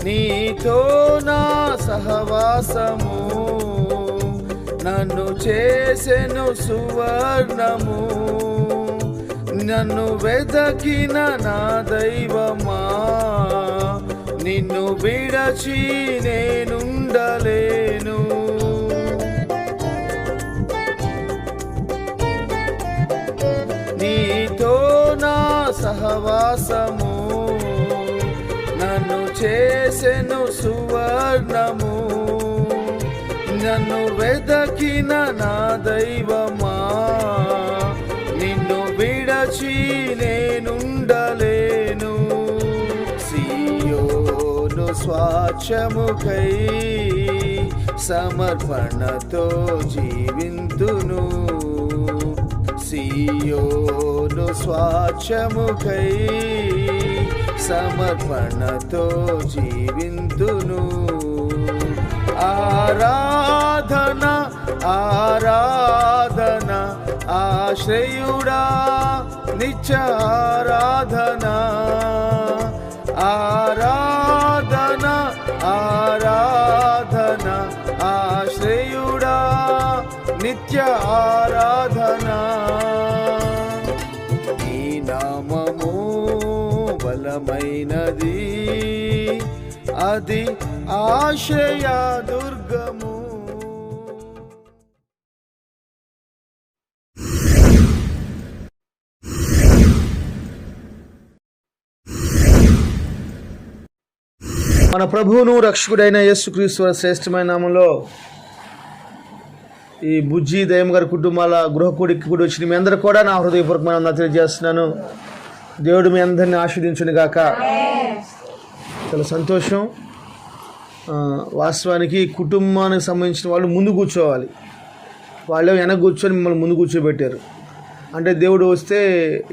నీతో నా సహవాసము నన్ను చేసెను సువర్ణము. నన్ను వెదకిన నా దైవమా, నిన్ను విడచి నేనుండలేను. నీతో నా సహవాసము నన్ను చేసెను సువర్ణము. నన్ను వెదకిన నా దైవమా, నిన్ను విడచి నేనుండలేను. సియోను స్వాచ్ఛముకై సమర్పణతో జీవింతును. సియోను స్వాచ్ఛముకై సమర్పణతో జీవింతును. ఆరాధన ఆరాధన ఆశ్రయుడా నిత్య ఆరాధన. ఆరాధన ఆరాధన ఆశ్రయుడా నిత్య ఆరాధన. ఈ నామము బలమైనది, అది ఆశ్రయ దుర్గము. మన ప్రభువును రక్షకుడైన యేసుక్రీస్తు శ్రేష్టమైన నామంలో ఈ బుజ్జి దయ్యం గారి కుటుంబాల గృహకూడికి కూడా వచ్చిన మీ అందరూ కూడా నా హృదయపూర్వకమైన తెలియజేస్తున్నాను. దేవుడు మీ అందరినీ ఆశీర్వదించును గాక. చాలా సంతోషం. వాస్తవానికి కుటుంబానికి సంబంధించిన వాళ్ళు ముందు కూర్చోవాలి, వాళ్ళు వెనక కూర్చొని మిమ్మల్ని ముందు కూర్చోబెట్టారు అంటే దేవుడు వస్తే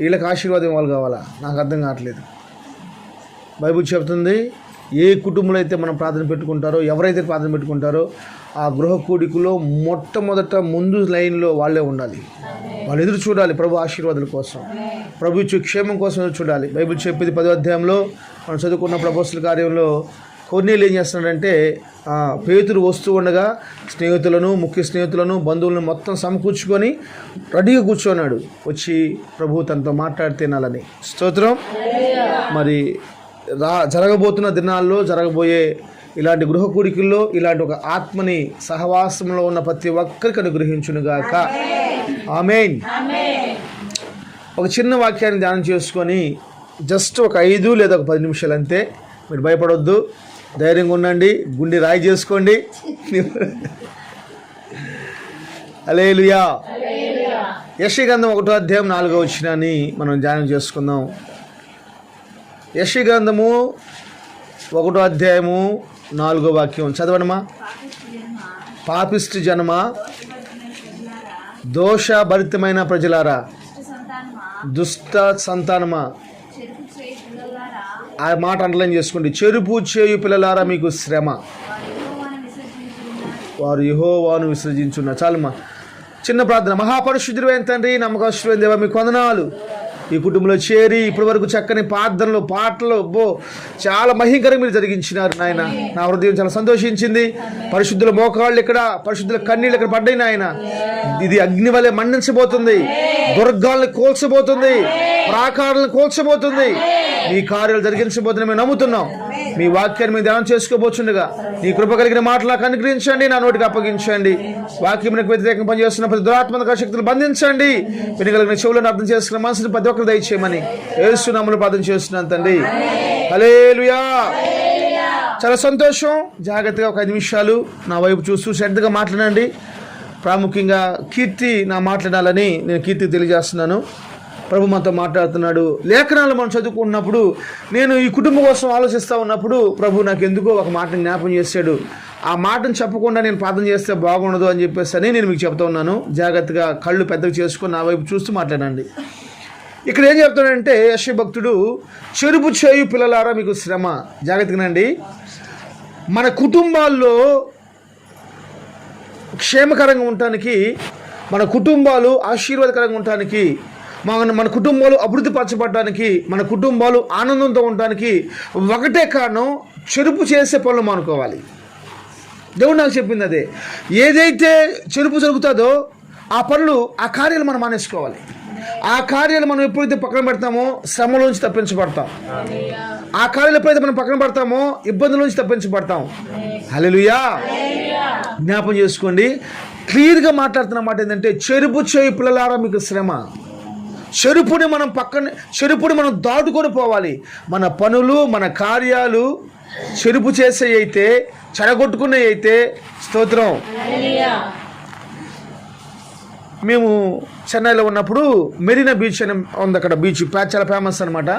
వీళ్ళకి ఆశీర్వాదం ఇవ్వాలి కావాలా? నాకు అర్థం కావట్లేదు. బైబిల్ చెప్తుంది, ఏ కుటుంబంలో అయితే మనం ప్రార్థన పెట్టుకుంటారో, ఎవరైతే ప్రార్థన పెట్టుకుంటారో ఆ గృహ కూడికలో మొట్టమొదట ముందు లైన్లో వాళ్ళే ఉండాలి. వాళ్ళు ఎదురు చూడాలి ప్రభు ఆశీర్వాదాల కోసం, ప్రభు క్షేమం కోసం ఎదురు చూడాలి. బైబిల్ చెప్పేది 10వ అధ్యాయంలో మనం చదువుకున్న అపోస్తలుల కార్యంలో కొర్నేలియు ఏం చేస్తున్నాడంటే, పేతురు వస్తూ ఉండగా స్నేహితులను, ముఖ్య స్నేహితులను, బంధువులను మొత్తం సమకూర్చుకొని రెడీగా కూర్చున్నాడు. వచ్చి ప్రభు తనతో మాట్లాడితేనాలని. స్తోత్రం. మరి జరగబోతున్న దినాల్లో జరగబోయే ఇలాంటి గృహ కూడికల్లో ఇలాంటి ఒక ఆత్మని సహవాసంలో ఉన్న ప్రతి ఒక్కరికి అనుగ్రహించునుగాక. ఆమేన్. ఒక చిన్న వాక్యాన్ని ధ్యానం చేసుకొని జస్ట్ ఒక 5 లేదా ఒక 10 నిమిషాలు అంతే. మీరు భయపడొద్దు, ధైర్యంగా ఉండండి, గుండె రాయి చేసుకోండి. హల్లెలూయా. యెషయా గ్రంథం 1వ అధ్యాయం 4వ వచనాన్ని మనం ధ్యానం చేసుకుందాం. యెషయా గ్రంథము 1వ అధ్యాయము 4వ వాక్యం చదవనమా. పాపిష్టి జనమా, దోషభరితమైన ప్రజలారా, దుష్ట సంతానమా, ఆ మాట అండర్లైన్ చేసుకోండి. చెరుపు చేయు పిల్లలారా మీకు శ్రమ, వారు యెహోవాను విసర్జించున్నారు. చాలమ్మా. చిన్న ప్రార్థన. మహాపరిశుద్ధుడైన తండ్రి, నమ్మకస్తుడైన దేవా, మీకు వందనాలు. ఈ కుటుంబంలో చేరి ఇప్పటి వరకు చక్కని ప్రార్థనలు, పాటలు చాలా మహింకరంగా మీరు జరిగించినారు నాయన. నా హృదయం చాలా సంతోషించింది. పరిశుద్ధుల మోకాళ్ళు ఇక్కడ, పరిశుద్ధుల కన్నీళ్ళు ఇక్కడ పడ్డాయి నాయన. ఇది అగ్ని వలె మండించబోతుంది, దుర్గాలను కోల్చబోతుంది, ప్రాకారాలను కోల్చబోతుంది. మీ కార్యాలు జరిగించబోతుందని మేము నమ్ముతున్నాం. మీ వాక్యాన్ని మేము ధ్యానం చేసుకోబోతుండగా నీ కృప కలిగిన మాటలకు అనుగ్రహించండి, నా నోటికి అప్పగించండి. వాక్యమునకు వ్యతిరేకంగా పనిచేస్తున్న ప్రతి దురాత్మక శక్తులు బంధించండి. వినగలిగిన చెవులను అర్థం చేసుకున్న మనసుని ప్రతి ఒక్కరు దయచేయమని యేసు నామములో ప్రార్థన చేస్తున్నాను తండ్రి. హల్లెలూయా. చాలా సంతోషం. జాగ్రత్తగా ఒక 5 నిమిషాలు నా వైపు చూస్తూ శ్రద్ధగా మాట్లాడండి. ప్రాముఖ్యంగా కీర్తి నా మాట్లాడాలని నేను కీర్తి తెలియజేస్తున్నాను. ప్రభు మనతో మాట్లాడుతున్నాడు. లేఖనాలు మనం చదువుకున్నప్పుడు నేను ఈ కుటుంబం కోసం ఆలోచిస్తూ ఉన్నప్పుడు ప్రభు నాకు ఎందుకో ఒక మాటను జ్ఞాపం చేశాడు. ఆ మాటను చెప్పకుండా నేను ప్రార్థన చేస్తే బాగుండదు అని చెప్పేసి నేను మీకు చెప్తా ఉన్నాను. జాగ్రత్తగా కళ్ళు పెద్దగా చేసుకొని నా వైపు చూస్తూ మాట్లాడండి. ఇక్కడ ఏం చెప్తాడంటే యెషయా భక్తుడు, చెరుపు చేయు పిల్లలారా మీకు శ్రమ. జాగ్రత్తగానండి. మన కుటుంబాల్లో క్షేమకరంగా ఉండటానికి, మన కుటుంబాలు ఆశీర్వాదకరంగా ఉండటానికి, మన కుటుంబాలు అభివృద్ధి పరచబడటానికి, మన కుటుంబాలు ఆనందంతో ఉండటానికి ఒకటే కారణం, చెరుపు చేసే పనులు మానుకోవాలి. దేవుడు నాకు చెప్పింది అదే. ఏదైతే చెరుపు జరుగుతుందో ఆ పనులు, ఆ కార్యాలు మనం మానేసుకోవాలి. ఆ కార్యాలు మనం ఎప్పుడైతే పక్కన పెడతామో శ్రమలోంచి తప్పించబడతాం. ఆ కార్యాలు ఎప్పుడైతే మనం పక్కన పెడతామో ఇబ్బందుల నుంచి తప్పించబడతాం. హల్లెలూయా. జ్ఞాపం చేసుకోండి. క్లియర్గా మాట్లాడుతున్న మాట ఏంటంటే, చెరుపు చేయి పిల్లలారా మీకు శ్రమ. చెరుపుని మనం దాటుకొని పోవాలి. మన పనులు, మన కార్యాలు చెరుపు చేసే అయితే, చెడగొట్టుకునే అయితే స్తోత్రం. మేము చెన్నైలో ఉన్నప్పుడు మెరీనా బీచ్ అని ఉంది. అక్కడ బీచ్ చాలా ఫేమస్ అనమాట.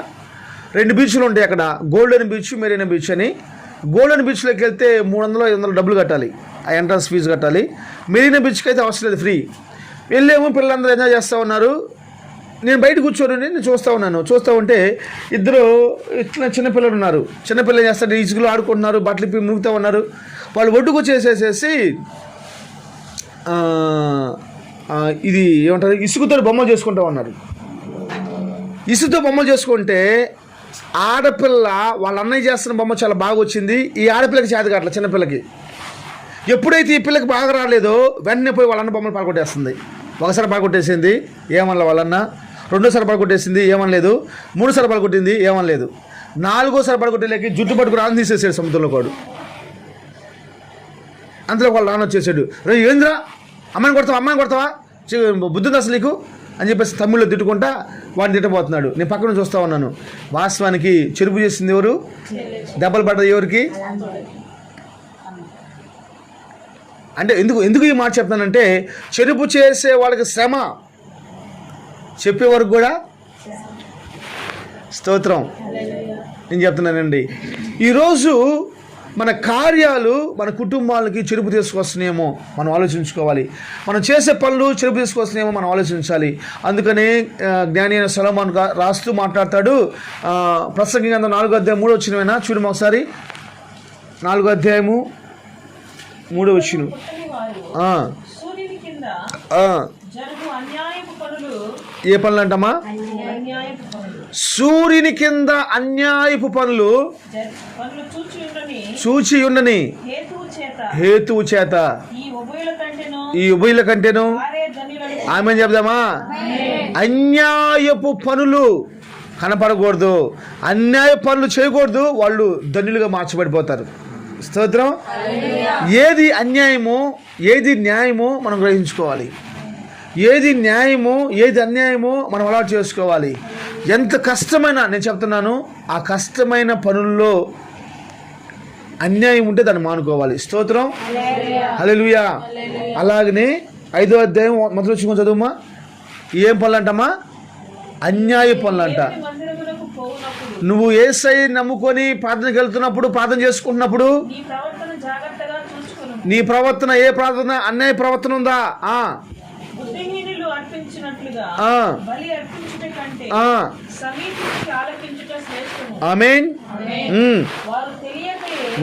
2 బీచ్లు ఉంటాయి అక్కడ, గోల్డెన్ బీచ్, మెరీనా బీచ్ అని. గోల్డెన్ బీచ్లోకి వెళ్తే 300-500 డబ్బులు కట్టాలి, ఆ ఎంట్రన్స్ ఫీజు కట్టాలి. మెరీనా బీచ్కి అయితే అవసరం లేదు, ఫ్రీ. వెళ్ళేమో పిల్లలందరూ ఎంజాయ్ చేస్తూ ఉన్నారు. నేను బయట కూర్చొని నేను చూస్తూ ఉన్నాను. చూస్తూ ఉంటే ఇద్దరు ఇట్లా చిన్నపిల్లలు ఉన్నారు. చిన్నపిల్లలు ఏం చేస్తారు, ఇసుకలో ఆడుకుంటున్నారు, బట్టలు ఇప్పి మునుగుతూ ఉన్నారు. వాళ్ళు ఒడ్డుకు వచ్చేసేసి ఇది ఏమంటారు, ఇసుకతో బొమ్మలు చేసుకుంటూ ఉన్నారు. ఇసుకతో బొమ్మలు చేసుకుంటే ఆడపిల్ల వాళ్ళ అన్నయ్య చేస్తున్న బొమ్మ చాలా బాగా వచ్చింది. ఈ ఆడపిల్లకి చేతి కావట్లేదు, చిన్నపిల్లకి. ఎప్పుడైతే ఈ పిల్లకి బాగా రాలేదో వెంటనే పోయి వాళ్ళన్న బొమ్మలు పడగొట్టేస్తుంది. ఒకసారి పడగొట్టేసింది, ఏమనలే వాళ్ళన్న. రెండోసారి పడగొట్టేసింది, ఏమనలేదు. 3సారి పడగొట్టింది, ఏమనలేదు. 4ఓసారి పడగొట్టేలేకి జుట్టు పట్టుకుని ఆన్ తీసేసాడు సముద్రంలో వాడు. అంతలో వాళ్ళు నాన్న వచ్చేసాడు. ఏంద్రా అమ్మాయిని కొడతావా బుద్ధి అసలు నీకు అని చెప్పేసి తమ్ముళ్ళు తిట్టుకుంటా వాడిని తిట్టబోతున్నాడు. నేను పక్కన చూస్తూ ఉన్నాను. వాస్తవానికి చెరుపు చేసింది ఎవరు? దెబ్బలు పడ్డది ఎవరికి? అంటే ఎందుకు ఈ మాట చెప్తానంటే, చెరుపు చేసే వాళ్ళకి శ్రమ, చెప్పే వరకు కూడా స్తోత్రం. నేను చెప్తున్నానండి, ఈరోజు మన కార్యాలు మన కుటుంబాలకి చెరుపు తీసుకొస్తున్నాయేమో మనం ఆలోచించుకోవాలి. మనం చేసే పనులు చెరుపు తీసుకొస్తున్నాయేమో మనం ఆలోచించాలి. అందుకనే జ్ఞాని అయిన సొలొమోను రాస్తూ మాట్లాడతాడు. ప్రసంగి గ్రంథం 4:3 చూడము ఒకసారి. 4:3 ఏ పనులు అంటమ్మా? సూర్యుని కింద అన్యాయపు పనులు చూచి ఉండని హేతువు చేత ఈ ఉభయుల కంటేను ఆమె చెప్దామా? అన్యాయపు పనులు కనపడకూడదు, అన్యాయ పనులు చేయకూడదు. వాళ్ళు ధన్యులుగా మార్చబడిపోతారు. స్తోత్రం. ఏది అన్యాయమో ఏది న్యాయమో మనం గ్రహించుకోవాలి. ఏది న్యాయమో ఏది అన్యాయమో మనం అలవాటు చేసుకోవాలి. ఎంత కష్టమైనా, నేను చెప్తున్నాను, ఆ కష్టమైన పనుల్లో అన్యాయం ఉంటే దాన్ని మానుకోవాలి. స్తోత్రం. హల్లెలూయా. అలాగనే 5వ అధ్యాయం మొదలు వచ్చి చదువుమా. ఏం పనులు అంటమ్మా? అన్యాయ పనులు అంట. నువ్వు యేసయ్య నమ్ముకొని ప్రార్థనకి వెళ్తున్నప్పుడు, ప్రార్థన చేసుకుంటున్నప్పుడు నీ ప్రవర్తన ఏ ప్రార్థన అన్యాయ ప్రవర్తన ఉందా? ఆమేన్.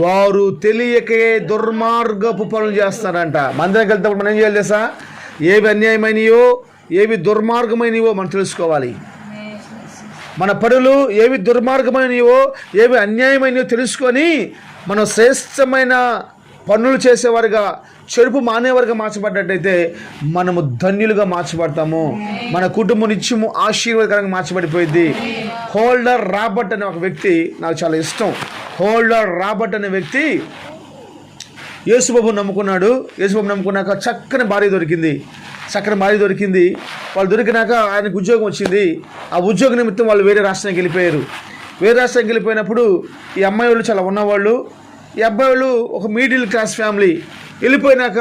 వారు తెలియకే దుర్మార్గపు పనులు చేస్తారంట. మందిరానికి వెళ్తాప్పుడు మనం ఏం చేయాలి తెలుసా? ఏవి అన్యాయమైనయో ఏవి దుర్మార్గమైనవో మనం తెలుసుకోవాలి. మన పనులు ఏవి దుర్మార్గమైనవో ఏవి అన్యాయమైనవో తెలుసుకొని మనం శ్రేష్టమైన పనులు చేసేవారుగా, చెరుపు మానేవారుగా మార్చబడ్డట్టయితే మనము ధన్యులుగా మార్చబడతాము. మన కుటుంబం నిత్యము ఆశీర్వాదకరంగా మార్చబడిపోయింది. హోల్డర్ రాబర్ట్ అనే ఒక వ్యక్తి నాకు చాలా ఇష్టం. హోల్డర్ రాబర్ట్ అనే వ్యక్తి యేసుబాబు నమ్ముకున్నాడు. యేసుబాబు నమ్ముకున్నాక చక్కని భార్య దొరికింది. వాళ్ళు దొరికినాక ఆయనకు ఉద్యోగం వచ్చింది. ఆ ఉద్యోగ నిమిత్తం వాళ్ళు వేరే రాష్ట్రానికి వెళ్ళిపోయారు. వేరే రాష్ట్రానికి వెళ్ళిపోయినప్పుడు ఈ అమ్మాయి వాళ్ళు చాలా ఉన్నవాళ్ళు, ఈ అబ్బాయి వాళ్ళు ఒక మిడిల్ క్లాస్ ఫ్యామిలీ. వెళ్ళిపోయినాక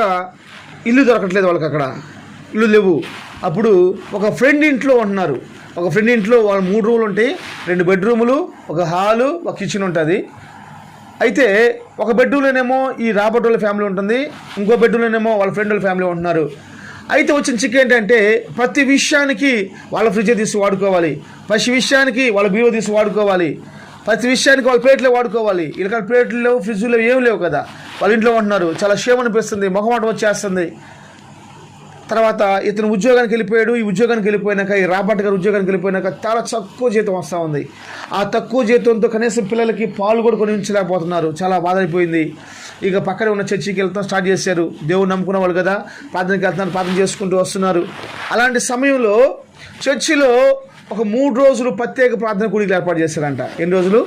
ఇల్లు దొరకట్లేదు వాళ్ళకి, అక్కడ ఇల్లు లేవు. అప్పుడు ఒక ఫ్రెండ్ ఇంట్లో ఉంటున్నారు. ఒక ఫ్రెండ్ ఇంట్లో వాళ్ళు 3 రూములు ఉంటాయి, 2 బెడ్రూములు, ఒక హాలు, ఒక కిచెన్ ఉంటుంది. అయితే ఒక బెడ్రూమ్లోనేమో ఈ రాబర్ట్ వాళ్ళ ఫ్యామిలీ ఉంటుంది, ఇంకో బెడ్రూమ్లోనేమో వాళ్ళ ఫ్రెండ్ వాళ్ళ ఫ్యామిలీ ఉంటున్నారు. అయితే వచ్చిన చిక్ ఏంటంటే ప్రతి విషయానికి వాళ్ళ ఫ్రిడ్జ్ తీసి వాడుకోవాలి, ప్రతి విషయానికి వాళ్ళ బీరో తీసి వాడుకోవాలి, ప్రతి విషయానికి వాళ్ళ ప్లేట్లే వాడుకోవాలి. ఇలా ప్లేట్లు లేవు, ఫ్రిడ్జ్లో ఏం లేవు కదా, వాళ్ళ ఇంట్లో ఉంటున్నారు. చాలా క్షేమం అనిపిస్తుంది, మొహమాటం వచ్చేస్తుంది. తర్వాత ఇతను ఉద్యోగానికి వెళ్ళిపోయాడు. ఈ ఉద్యోగానికి వెళ్ళిపోయినాక, ఈ రాబర్ట్ గారు ఉద్యోగానికి వెళ్ళిపోయినాక చాలా తక్కువ జీతం వస్తూ ఉంది. ఆ తక్కువ జీతంతో కనీసం పిల్లలకి పాలు కూడా కొనించలేకపోతున్నారు. చాలా బాధైపోయింది. ఇక పక్కనే ఉన్న చర్చికి వెళ్తాం స్టార్ట్ చేశారు. దేవుడు నమ్ముకున్న వాళ్ళు కదా, ప్రార్థనకి వెళ్తున్నారు, ప్రార్థన చేసుకుంటూ వస్తున్నారు. అలాంటి సమయంలో చర్చిలో ఒక 3 రోజులు ప్రత్యేక ప్రార్థన కూడికలు ఏర్పాటు చేశారంట. ఎన్ని రోజులు?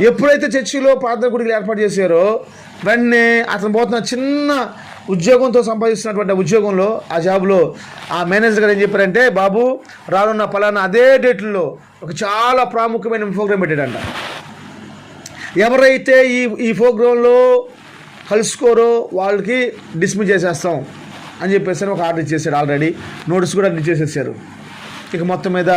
ఎప్పుడైతే చర్చిలో ప్రార్థన కూడికలు ఏర్పాటు చేశారో వెంటనే అతను పోతున్న చిన్న ఉద్యోగంతో సంపాదిస్తున్నటువంటి ఉద్యోగంలో, ఆ జాబ్లో ఆ మేనేజర్ గారు ఏం చెప్పారంటే, బాబు రానున్న పలానా అదే డేట్లో ఒక చాలా ప్రాముఖ్యమైన ప్రోగ్రాం పెట్టాడంట. ఎవరైతే ఈ ప్రోగ్రాంలో కలుసుకోరో వాళ్ళకి డిస్మిస్ చేసేస్తాం అని చెప్పేసి ఒక ఆర్డర్ ఇచ్చేసాడు. ఆల్రెడీ నోటీస్ కూడా ఇచ్చేసేసారు. ఇక మొత్తం మీద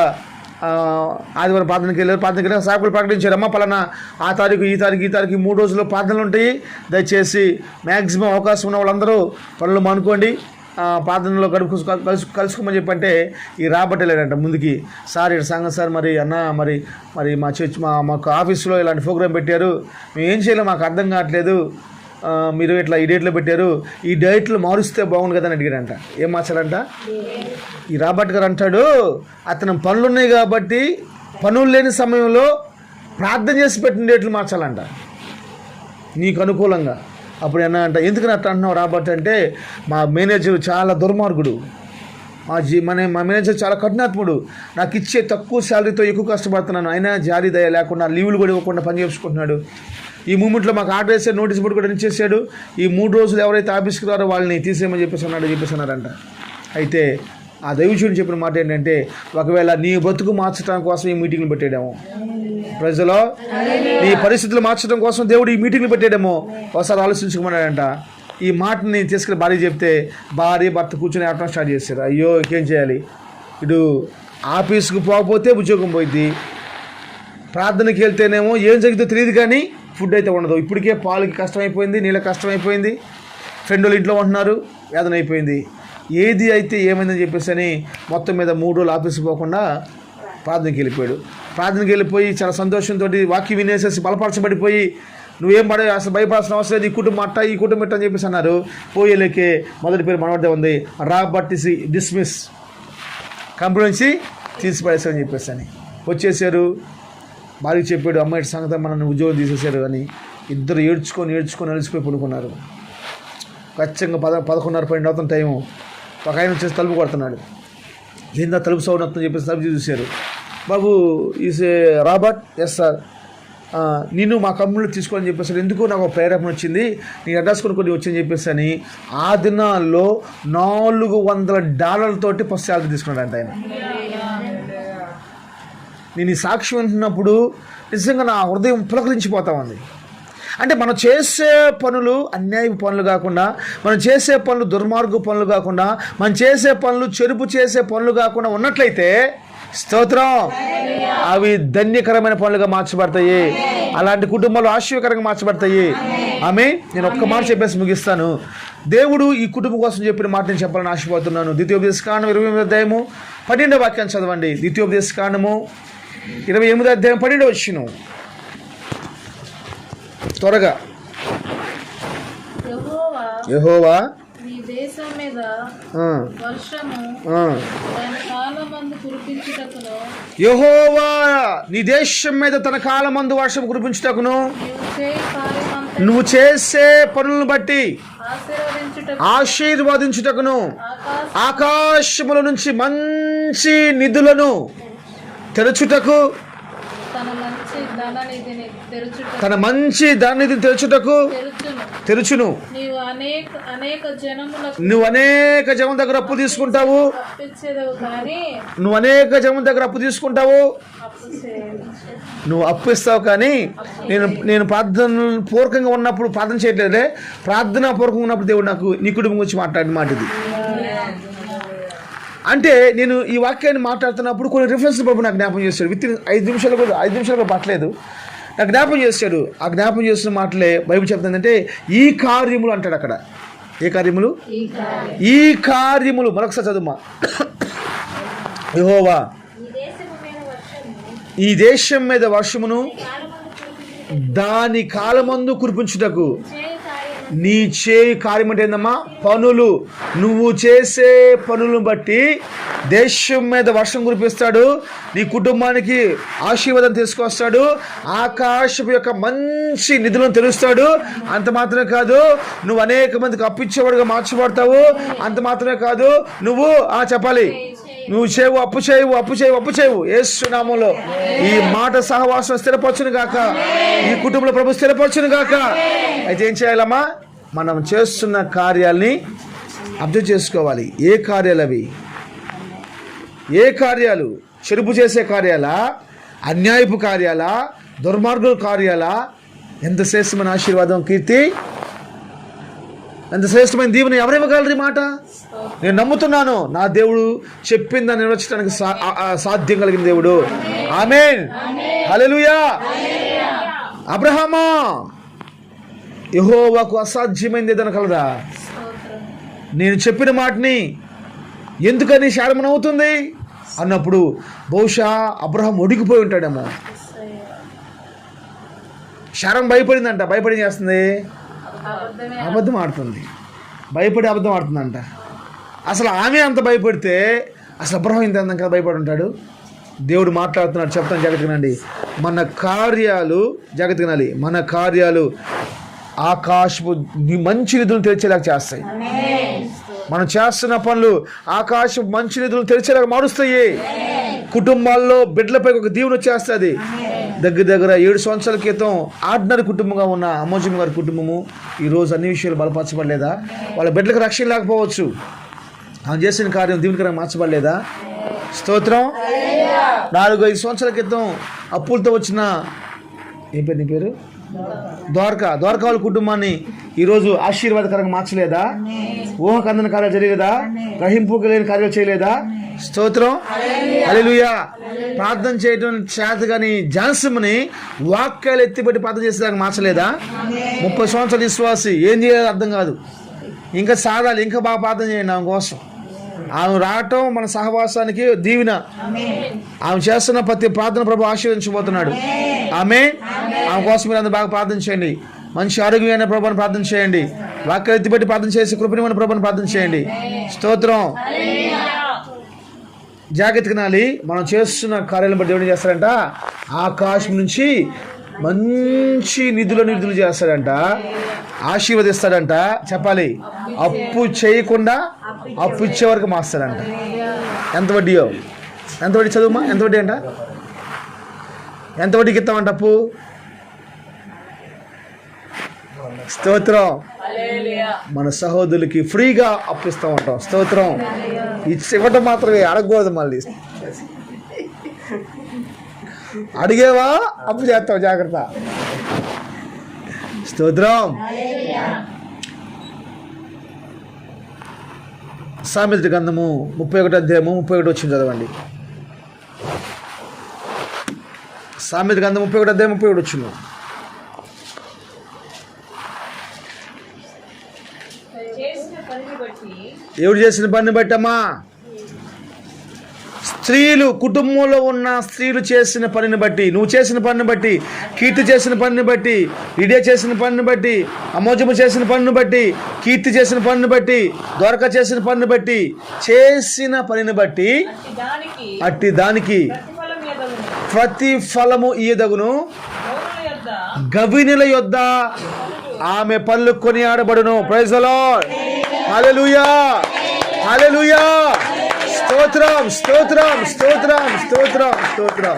ఆదివారం ప్రార్థనకి వెళ్ళారు. ప్రార్థనకి వెళ్ళి సాకులు ప్రకటించారు, అమ్మ పలానా ఆ తారీఖు ఈ తారీఖు 3 రోజుల్లో ప్రార్థనలు ఉంటాయి, దయచేసి మ్యాక్సిమం అవకాశం ఉన్న వాళ్ళందరూ పనులు మానుకోండి, ప్రార్థనలో కలుసుకోమని చెప్పంటే ఈ రాబట్టలేడంట ముందుకి. సార్ ఇటు సంగతి సార్, మరి అన్న మరి మా చర్చ్ మాకు ఆఫీస్లో ఇలాంటి ప్రోగ్రాం పెట్టారు, మేము ఏం చేయాలో మాకు అర్థం కావట్లేదు, మీరు ఇట్లా ఈ డేట్లో పెట్టారు, ఈ డేట్లు మారుస్తే బాగుండు కదా అని అడిగాడంట. ఏం మార్చాడంట? ఈ రాబర్ట్ గారు అంటాడు, అతను పనులు ఉన్నాయి కాబట్టి పనులు లేని సమయంలో ప్రార్థన చేసి పెట్టిన డేట్లు మార్చాలంట నీకు అనుకూలంగా. అప్పుడు ఏమన్నా అంట, ఎందుకు అట్లా అంటున్నావు రాబర్ట్ అంటే, మా మేనేజర్ చాలా దుర్మార్గుడు, మా మేనేజర్ చాలా కఠినాత్ముడు, నాకు ఇచ్చే తక్కువ శాలరీతో ఎక్కువ కష్టపడుతున్నాను, అయినా జారీ దయ లేకుండా లీవులు కూడా ఇవ్వకుండా పని చేసుకుంటున్నాడు. ఈ మూమెంట్లో మాకు ఆర్డర్ వేసే నోటీస్ బోర్డు కూడా ఇచ్చేసాడు, ఈ 3 రోజులు ఎవరైతే ఆఫీస్కి రారో వాళ్ళని తీసేయమని చెప్పేస్తున్నారంట. అయితే ఆ దైవజనుడు చెప్పిన మాట ఏంటంటే, ఒకవేళ నీ బతుకు మార్చడం కోసం ఈ మీటింగ్లు పెట్టేయడము, ప్రజలో నీ పరిస్థితులు మార్చడం కోసం దేవుడు ఈ మీటింగ్లు పెట్టేయడము ఒకసారి ఆలోచించుకోమన్నాడంట. ఈ మాటని తీసుకుని భార్య చెప్తే భార్య భర్త కూర్చొని ఆడటం స్టార్ట్ చేశారు. అయ్యో ఇంకేం చేయాలి, ఇటు ఆఫీస్కి పోకపోతే ఉద్యోగం పోయింది, ప్రార్థనకి వెళ్తేనేమో ఏం జరిగిందో తెలియదు కానీ ఫుడ్ అయితే ఉండదు, ఇప్పటికే పాలకి కష్టమైపోయింది, నీళ్ళకి కష్టమైపోయింది, ఫ్రెండ్ వాళ్ళు ఇంట్లో ఉంటున్నారు, వేదన అయిపోయింది. ఏది అయితే ఏమైందని చెప్పేసి అని మొత్తం మీద 3 రోజులు ఆఫీస్కి పోకుండా ప్రార్థనకి వెళ్ళిపోయాడు. ప్రార్థనకి వెళ్ళిపోయి చాలా సంతోషంతో వాక్యం వినేసేసి బలపరచబడిపోయి, నువ్వేం అసలు భయపడాల్సిన అవసరం లేదు, ఈ కుటుంబం ఇట్ట అని చెప్పేసి అన్నారు. పోయేలేకే మొదటి పేరు మనవడే ఉంది, రాబర్ట్ డిస్మిస్, కంపెనీ నుంచి తీసిపడేశారని చెప్పేసి అని వచ్చేసారు. భార్యకి చెప్పాడు, అమ్మాయి సంగతి మనల్ని ఉద్యోగం తీసేశారు అని. ఇద్దరు ఏడ్చుకొని అలసిపోయి పడుకున్నారు. ఖచ్చితంగా 11:30-12 అవుతున్న టైము. ఒక ఆయన వచ్చేసి తలుపు కొడుతున్నాడు. ఏందా తలుపు సౌండ్ వస్తుందని చెప్పేసి తలుపు చూశారు. బాబు ఈజ్ రాబర్ట్? Yes sir. నేను మా కంపెనీలో తీసుకోవాలని చెప్పేసి, ఎందుకు నాకు ప్రేరేపణ వచ్చింది, నీ అడ్రస్ కొన్ని వచ్చని చెప్పేసి అని ఆ దినాల్లో $400 ఫస్ట్ శాలరీ తీసుకున్నాడంట ఆయన. నేను ఈ సాక్ష్యం వింటున్నప్పుడు నిజంగా నా హృదయం పులకరించిపోతా ఉంది. అంటే మనం చేసే పనులు అన్యాయ పనులు కాకుండా, మనం చేసే పనులు దుర్మార్గు పనులు కాకుండా, మనం చేసే పనులు చెరుపు చేసే పనులు కాకుండా ఉన్నట్లయితే స్తోత్రం, అవి ధన్యకరమైన పనులుగా మార్చబడతాయి, అలాంటి కుటుంబాలు ఆశీర్వకరంగా మార్చబడతాయి. ఆమె నేను ఒక్క మాట చెప్పేసి ముగిస్తాను. దేవుడు ఈ కుటుంబం కోసం చెప్పిన మాట నేను చెప్పాలని ఆశపడుతున్నాను. ద్వితీయోపదేశకాండం 28వ అధ్యాయము 12వ వాక్యాన్ని చదవండి. ద్వితీయోపదేశకాండము 28వ అధ్యాయం 12వ వచనం త్వరగా. యెహోవా నీ దేశం మీద వర్షము యెహోవా నీ దేశం మీద తన కాలమందు వర్షం కురిపించుటకును, నువ్వు చేసే పనులను బట్టి ఆశీర్వదించుటకును, ఆకాశముల నుంచి మంచి నిధులను తెరచుటకు, తన మంచి ధననిధిని తెరచును. నువ్వు అనేక జనం దగ్గర అప్పు తీసుకుంటావు, నువ్వు అప్పు ఇస్తావు కానీ నేను ప్రార్థన పూర్వకంగా ఉన్నప్పుడు ప్రార్థన చేయట్లేదులే, ప్రార్థనా పూర్వకంగా ఉన్నప్పుడు దేవుడు నాకు నీ కుటుంబం గురించి మాట్లాడిన మాట ఇది. అంటే నేను ఈ వాక్యాన్ని మాట్లాడుతున్నప్పుడు కొన్ని రిఫరెన్స్ ప్రభు నాకు జ్ఞాపం చేస్తాడు. విత్ ఇన్ 5 నిమిషాలు కూడా పట్టలేదు, నాకు జ్ఞాపం చేస్తాడు. ఆ జ్ఞాపం చేస్తున్న మాటలే బైబిల్ చెప్తుందంటే ఈ కార్యములు అంటాడు అక్కడ. ఏ కార్యములు? ఈ కార్యములు. మరొకసారి చదువుమా. యెహోవా ఈ దేశం మీద వర్షమును దాని కాలమందు కురిపించుటకు నీ చేయి కార్యం అంటే ఏందమ్మా? పనులు. నువ్వు చేసే పనులను బట్టి దేశం మీద వర్షం కురిపిస్తాడు, నీ కుటుంబానికి ఆశీర్వాదం తీసుకొస్తాడు, ఆకాశపు యొక్క మంచి నిధులను తెలుస్తాడు. అంత మాత్రమే కాదు, నువ్వు అనేక మందికి అప్పిచ్చేవాడుగా మార్చబడతావు. అంత మాత్రమే కాదు, నువ్వు చెప్పాలి, నువ్వు చేయవు, అప్పు చేయవు. యేసు నామములో ఈ మాట సహవాసం స్థిరపరచును గాక, ఈ కుటుంబంలో ప్రభు స్థిరపరచును గాక. అయితే ఏం చేయాలమ్మా? మనం చేస్తున్న కార్యాలని అబ్జర్వ్ చేసుకోవాలి. ఏ కార్యాలు అవి? ఏ కార్యాలు? చెరుపు చేసే కార్యాలా? అన్యాయపు కార్యాలా? దుర్మార్గుల కార్యాలా? ఎంత శ్రేష్టమైన ఆశీర్వాదం, కీర్తి, ఎంత శ్రేష్టమైన దీవెన ఎవరివ్వగలరు? మాట నేను నమ్ముతున్నాను. నా దేవుడు చెప్పిందని నిర్వచించడానికి సాధ్యం కలిగిన దేవుడు. ఆమేన్, హల్లెలూయా. అబ్రహామా, యెహోవాకు అసాధ్యమైనది ఏదైనా కలదా? నేను చెప్పిన మాటని ఎందుకని శారమనవుతుంది అన్నప్పుడు బహుశా అబ్రహాం ఒడిగిపోయి ఉంటాడేమో. శారం భయపడిందంట. భయపడి చేస్తుంది, అబద్ధం ఆడుతుంది. భయపడి అబద్ధం ఆడుతుందంట. అసలు ఆమె అంత భయపడితే అసలు అబ్రహాం ఇంత అందంగా భయపడి ఉంటాడు. దేవుడు మాట్లాడుతున్నాడు. చెప్తాను, జాగ్రత్తగా వినండి. మన కార్యాలు, జాగ్రత్తగా వినాలి, మన కార్యాలు ఆకాశపు మంచి నిధులను తెరిచేలాగా చేస్తాయి. మనం చేస్తున్న పనులు ఆకాశపు మంచి నిధులను తెరిచేలాగా మారుస్తాయి. కుటుంబాల్లో బిడ్డలపై ఒక దీవెన వచ్చేస్తుంది. దగ్గర 7 సంవత్సరాల క్రితం ఆర్డినరీ కుటుంబంగా ఉన్న అమ్మోజమ్మ గారి కుటుంబము ఈరోజు అన్ని విషయాలు బలపరచబడలేదా? వాళ్ళ బిడ్డలకు రక్షణ లేకపోవచ్చు. ఆమె చేసిన కార్యం దీవెనకరంగా మార్చబడలేదా? స్తోత్రం. 4-5 సంవత్సరాల క్రితం అప్పులతో వచ్చిన నీ పేరు ద్వారకా వాళ్ళ కుటుంబాన్ని ఈరోజు ఆశీర్వాదకరంగా మార్చలేదా? ఊహకు అందని కార్యాలు చేయలేదా? గ్రహింపుకు లేని కార్యాలు చేయలేదా? స్తోత్రం, హల్లెలూయా. ప్రార్థన చేయడం చేత కానీ జాన్సమ్ని వాక్యాలు ఎత్తిపెట్టి ప్రార్థన చేసేదాకా మార్చలేదా? 30 సంవత్సరాల విశ్వాసి ఏం చేయాలో అర్థం కాదు. ఇంకా సాగాలి, ఇంకా బాగా ప్రార్థన చేయండి ఆమె కోసం. ఆమె రావటం మన సహవాసానికి దీవెన. ఆమె చేస్తున్న ప్రతి ప్రార్థన ప్రభు ఆశీర్వదించబోతున్నాడు. ఆమె కోసం మీరు అందరూ బాగా ప్రార్థన చేయండి. మంచి ఆరోగ్యమైన ప్రభుని ప్రార్థన చేయండి. వాక్యాలు ఎత్తిపెట్టి ప్రార్థన చేసి కృపణమైన ప్రభుని ప్రార్థన చేయండి. స్తోత్రం. జాగ్రత్తగా నాలి. మనం చేస్తున్న కార్యాలను బట్టి దేవుడు చేస్తాడంట, ఆకాశం నుంచి మంచి నిధులు చేస్తాడంట, ఆశీర్వదిస్తాడంట. చెప్పాలి, అప్పు చేయకుండా అప్పు ఇచ్చే వరకు మాస్తాడంట. ఎంత వడ్డీయో? ఎంత వడ్డీ? చదువుమా. ఎంత వడ్డీ అంట? ఎంత వడ్డీకి ఇస్తామంట అప్పు? స్తోత్రం. మన సహోదరులకి ఫ్రీగా అప్పిస్తూ ఉంటాం. స్తోత్రం. ఇవ్వటం మాత్రమే, అడగకూడదు. మళ్ళీ అడిగేవా అప్పు చేస్తావు, జాగ్రత్త. స్తోత్రం. సామెతల గ్రంథము 31 అధ్యాయము 31 వచ్చింది, చదవండి. సామెతల గ్రంథం 31 అధ్యాయం 31 వచ్చింది. ఎవరు చేసిన పని బట్టమ్మా? స్త్రీలు, కుటుంబంలో ఉన్న స్త్రీలు చేసిన పనిని బట్టి, నువ్వు చేసిన పనిని బట్టి, కీర్తి చేసిన పనిని బట్టి, లిడియా చేసిన పనిని బట్టి, అమోజము చేసిన పనిని బట్టి, కీర్తి చేసిన పనిని బట్టి, ద్వారక చేసిన పనిని బట్టి, చేసిన పనిని బట్టి అట్టి దానికి ప్రతిఫలము ఇయ్యదగును. గవినుల యొద్ద ఆమె పనులు కొనియాడబడును. Praise the lord. Hallelujah, hallelujah. స్తోత్రం, స్తోత్రం, స్తోత్రం, స్తోత్రం, స్తోత్రం.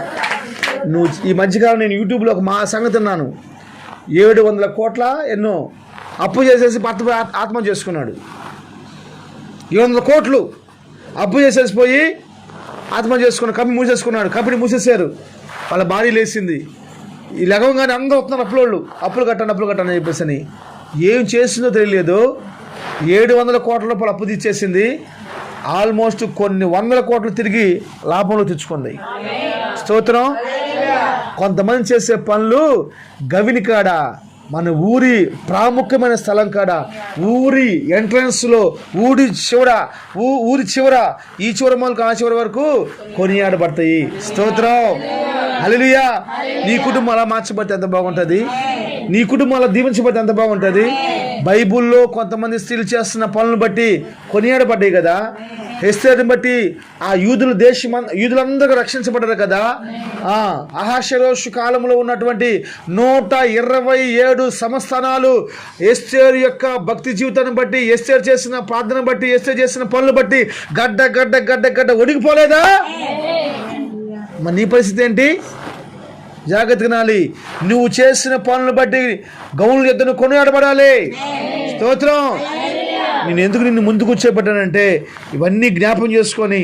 నువ్వు ఈ మధ్యకాలం నేను యూట్యూబ్లో ఒక మా సంగతి ఉన్నాను. 700 కోట్ల ఎన్నో అప్పు చేసేసి భర్త ఆత్మహత్య చేసుకున్నాడు. 700 కోట్లు అప్పు చేసేసిపోయి ఆత్మహత్య చేసుకున్నాడు. కంపెనీ మూసేసుకున్నాడు. కంపెనీ మూసేసారు. వాళ్ళ భార్య లేచింది. ఈ లగవంగానే అందరూ వస్తున్నారు అప్పులు కట్టండి అని చెప్పేసి అని. ఏం చేసిందో తెలియలేదు. 700 కోట్ల రూపాయలు అప్పు తీసేసింది. ఆల్మోస్ట్ కొన్ని 100 కోట్లు తిరిగి లాభంలో తెచ్చుకుంది. స్తోత్రం. కొంతమంది చేసే పనులు గవిని కాడ, మన ఊరి ప్రాముఖ్యమైన స్థలం కాడ, ఊరి ఎంట్రన్స్లో, ఊరి చివర ఈ చివరి మొదలుకు ఆ చివరి వరకు కొనియాడబడతాయి. స్తోత్రం. హల్లెలూయా. నీ కుటుంబం అలా మార్చబడితే ఎంత బాగుంటుంది, నీ కుటుంబం అలా దీవించబడితే ఎంత బాగుంటుంది. బైబుల్లో కొంతమంది స్త్రీలు చేస్తున్న పనులను బట్టి కొనియాడబడ్డాయి కదా. ఎస్తేరుని బట్టి ఆ యూదులందరూ రక్షించబడ్డారు కదా. అహష్వేరోషు కాలంలో ఉన్నటువంటి 127 సంస్థానాలు ఎస్తేరు యొక్క భక్తి జీవితాన్ని బట్టి, ఎస్తేరు చేసిన ప్రార్థన బట్టి, ఎస్తేరు చేసిన పనులు బట్టి గడ్డ గడ్డ గడ్డ గడ్డ ఒడిగిపోలేదా? మరి నీ పరిస్థితి ఏంటి? జాగ్రత్త వినాలి. నువ్వు చేసిన పనులను బట్టి గౌనుల యొద్ద కొనియాడబడాలి. స్తోత్రం. నేను ఎందుకు నిన్ను ముందు కూర్చోబెట్టానంటే ఇవన్నీ జ్ఞాపం చేసుకొని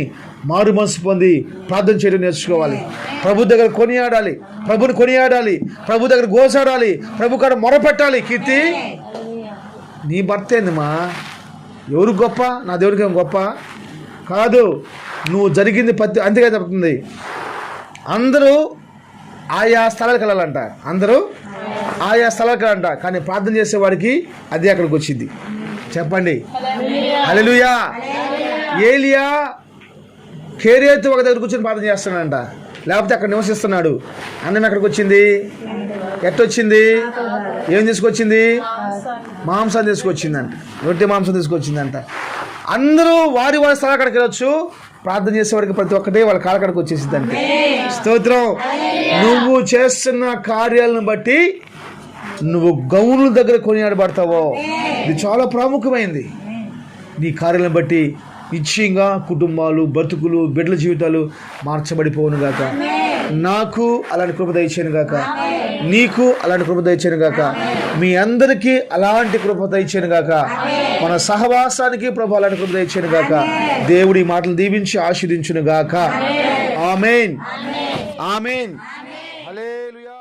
మారు మనసు పొంది ప్రార్థన చేయడం నేర్చుకోవాలి. ప్రభు దగ్గర కొనియాడాలి, ప్రభుని కొనియాడాలి, ప్రభు దగ్గర గోసాడాలి, ప్రభు కాడ మొరపెట్టాలి. కీర్తి, నీ భర్త ఏందమ్మా? ఎవరు గొప్ప? నా దేవుడికి ఏం గొప్ప కాదు. నువ్వు జరిగింది అంతేగా చెప్తుంది. అందరూ ఆయా స్థలాలకు వెళ్ళాలంట, అందరూ ఆయా స్థలాలకు వెళ్ళాలంట. కానీ ప్రార్థన చేసేవాడికి అది అక్కడికి వచ్చింది. చెప్పండి హల్లెలూయా. ఏలియా కేరేతు ఒక దగ్గర కూర్చొని ప్రార్థన చేస్తున్నాడంట, లేకపోతే అక్కడ నివసిస్తున్నాడు. అన్నం ఎక్కడికి వచ్చింది? ఎట్టొచ్చింది? ఏం తీసుకొచ్చింది? మాంసం తీసుకొచ్చిందంట, రొట్టె మాంసం తీసుకొచ్చిందంట. అందరూ వారి స్థలం అక్కడికి వెళ్ళొచ్చు, ప్రార్థన చేసేవాడికి ప్రతి ఒక్కటే వాళ్ళ కాలకడకు వచ్చేసిందంటే. స్తోత్రం. నువ్వు చేస్తున్న కార్యాలను బట్టి నువ్వు గౌనుల దగ్గర కొనియాడబడతావో ఇది చాలా ప్రాముఖ్యమైంది. నీ కార్యాలను బట్టి నిశ్చయంగా కుటుంబాలు, బ్రతుకులు, బిడ్డల జీవితాలు మార్చబడిపోవును గాక. నాకు అలాంటి కృప దయచేయను గాక, నీకు అలాంటి కృప దయచేయను గాక, మీ అందరికీ అలాంటి కృప దయచేయను గాక, మన సహవాసానికి ప్రభు అలాంటి కృప దయచేయను గాక. దేవుడి మాటలు దీవించి ఆశీర్వదించును గాక. ఆమేన్, ఆమేన్, హల్లెలూయా.